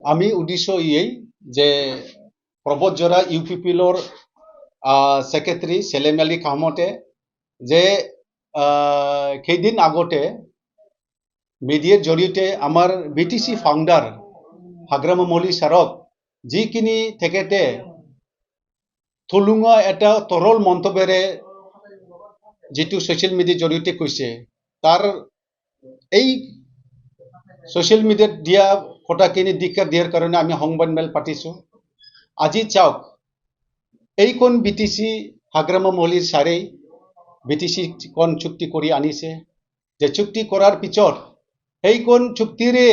আমি উদ্দেশ্য ইয়েই যে প্ৰবোধজোড়া ইউপিপিএলৰ সেক্ৰেটাৰি সেলিম আলী কামতে যে কেইদিন আগতে মিডিয়াৰ জৰিয়তে আমাৰ বিটিসি ফাউন্ডাৰ হাগ্ৰামা মৌলী ছাৰক যিখিনি তেখেতে থলুঙা এটা তৰল মন্তব্যৰে যেটো সোশ্যাল মিডিয়াৰ জৰিয়তে কৈছে তাৰ এই সোশ্যাল মিডিয়াত দিয়া কথাখিনি দিক্ষা দিয়াৰ কাৰণে আমি সংবাদ মেল পাতিছো। আজি চাওক এইখন বিটিসি হাগ্ৰামা মৌলীৰ ছাৰেই বিটিসি কোন চুক্তি কৰি আনিছে যে চুক্তি কৰাৰ পিছত এইখন চুক্তিৰে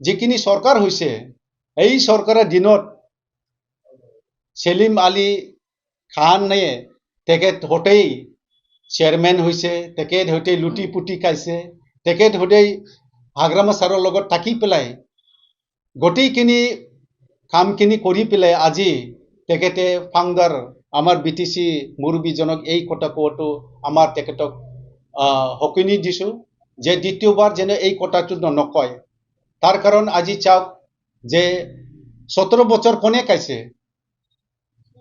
যিখিনি সরকার হৈছে এই সরকারের দিনত সেলিম আলী খানে তেখেত হতেই চেয়ারম্যান হৈছে, তেখেত হতেই লুটি পুটি খাইছে, তেখেত হতেই হাগ্ৰামা ছাৰৰ লগত থাকি পেলাই গোটেইখিনি কামখিনি কৰি পেলাই আজি তেখেতে ফাউন্ডাৰ আমাৰ বিটিসি মুৰব্বীজনক এই কথা কোৱাটো আমাৰ তেখেতক হকিনি দিছো যে দ্বিতীয়বার যেন এই কথাটো নকয়। তার কারণ আজি চাওক যে 17 বছর কোনে খাইছে,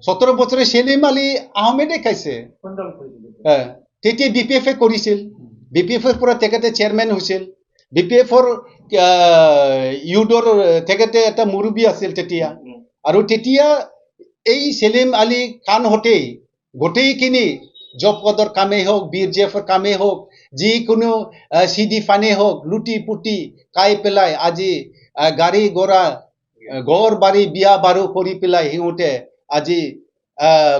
17 বছরে সেলিম আলী আহমেদে খাইছে। তেতিয়া বিপিএফে কৰিছিল, বিপিএফৰ পৰা তেখেতে চেয়াৰম্যান হৈছিল, বিপিএফৰ ইউডৰ তেখেতে এটা মুৰব্বী আছিল তেতিয়া। আৰু তেতিয়া এই সেলিম আলী খান হতেই গোটেইখিনি জব পদৰ কামেই হোক, বিজেএফৰ কামেই হোক, যিকোনো সিডি ফানে হোক লুটি পুটি খাই পেলাই আজি গাড়ী ঘোড়া ঘর বাড়ি বিয়া বাৰু কৰি পেলাই সিহঁতে আজি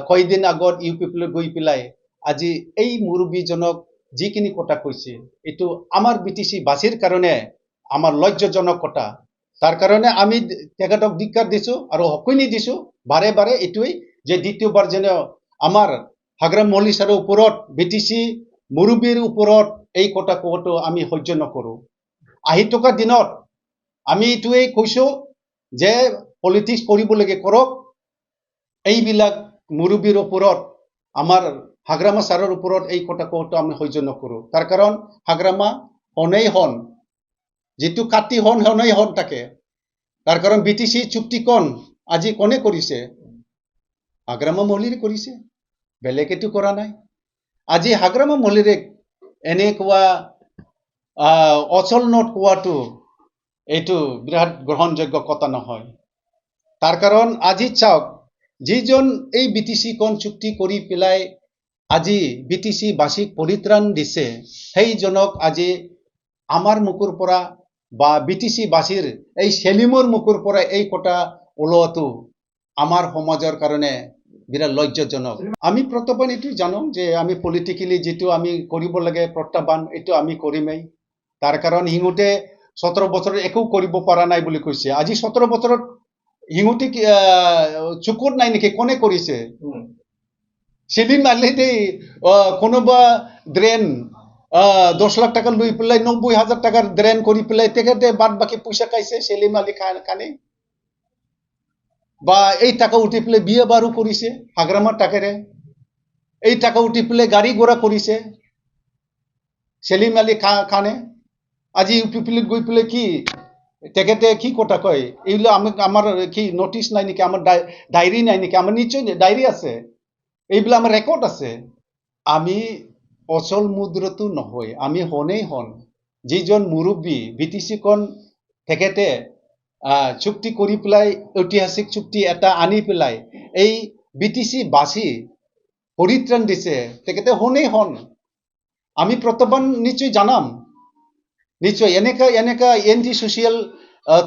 কয়দিন আগত ইউপিপিলৈ গৈ পেলাই আজি এই মুৰব্বীজনক যিখিনি কথা কৈছে এইটো আমাৰ বিটিসি বাসীৰ কাৰণে আমাৰ লজ্জাজনক কথা। তাৰ কাৰণে আমি তেখেতক ধিক্কাৰ দিছো আৰ হকনি দিছো বাৰে বাৰে এটুই যে দ্বিতীয়বাৰ যেন আমাৰ হাগ্ৰাম মৌলী ছাৰৰ ওপৰত বিটিসি মুৰব্বীৰ ওপৰত এই কথা কোৱাটো আমি সহ্য নকৰো। আহি থকা দিনত আমি এটুই কৈছো যে পলিটিক্স কৰিব লাগে কৰক, এইবিলাক মুৰব্বীৰ ওপৰত আমাৰ হাগ্ৰামা ছাৰৰ ওপৰত এই কথা কোৱাটো আমি সহ্য নকৰো। তাৰ কাৰণ হাগ্ৰামা হনেই হন, যেটো কাটি হন হনেই হন থাকে। তাৰ কাৰণ বিটিসি চুক্তিকন আজি কোনে কৰিছে? হাগ্ৰামা মৌলীৰে কৰিছে, বেলেগেতো কৰা নাই। আজি হাগ্ৰামা মৌলীৰে এনেকুৱা অচল নোট কোৱাটো এইটো বিৰাট গ্ৰহণযোগ্য কথা নহয়। তাৰ কাৰণ আজি চাওক যিজন এই বিটিসি কোন চুক্তি কৰি পেলাই আজি বিটিসি বাসীক পৰিত্ৰাণ দিছে সেইজনক আজি আমাৰ মুখৰ পৰা বা বিটিসি বাসীৰ এই সেলিমৰ মুখৰ পৰা এই কথা ওলোৱাটো আমাৰ সমাজৰ কাৰণে বিৰাট লজ্জাজনক। আমি প্ৰত্যাহ্বান এটু জানো যে আমি পলিটিক্যালি যেটো আমি কৰিব লাগে প্ৰত্যাহ্বান এইটো আমি কৰিমেই। তাৰ কাৰণ সিহঁতে 17 বছৰত একো কৰিব পৰা নাই বুলি কৈছে। আজি 17 বছৰত সিহঁতে চুকুত নাই নেকি? কোনে কৰিছে? সেলিম আলী কোনোবা ড্ৰেন 10 লাখ টাকা লৈ পেলাই 90,000 টাকাৰ ড্ৰেন কৰি পেলাই তেখেতে বাদ বাকি পয়সা খাইছে সেলিম আলী খানে, বা এই টাকা উঠি পেলাই বিয়ে বারু কৰিছে হাগ্ৰামাৰ টাকাৰে, এই টাকা উঠি পেলাই গাড়ী ঘোড়া কৰিছে সেলিম আলী খানে। আজি ইউপিপিএলত গৈ পেলাই কি তেখেতে কি কথা কয়? এইগুলো আমার কি নোটিশ নাই নেকি? আমার ডায়েরি নাই নেকি? আমার নিশ্চয় ডায়েরি আছে, এইগুলো আমার রেকর্ড আছে। আমি অচল মুদ্রতো নহয়, আমি হনেই হন যিজন মুরব্বী বিটিসি কোন তেখেতে চুক্তি কৰি পেলাই ঐতিহাসিক চুক্তি এটা আনি পেলাই এই বিটিসি বাসী পৰিত্ৰাণ দিছে, তেখেতে হনেই হন। আমি প্রত্যাহ্বান নিশ্চয় জানাম, নিশ্চয় এনেকা এন্টি সোশিয়াল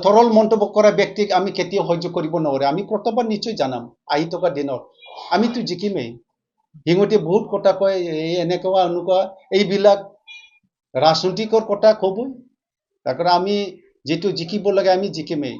তরল মন্তব্য করা ব্যক্তিক আমি কেতিয়াও সহ্য কৰিব নোৱাৰে। আমি প্রত্যাহ্বান নিশ্চয় জানাম। আহি থকা দিনত আমিতো জিকিমেই। সিহঁতে বহুত কথা কয়, এই এনেকুৱা এনেকুৱা এইবিলাক ৰাজনৈতিকৰ কথা কবই। তাৰ কাৰণে আমি যেটো জিকিব লাগে আমি জিকিমেই।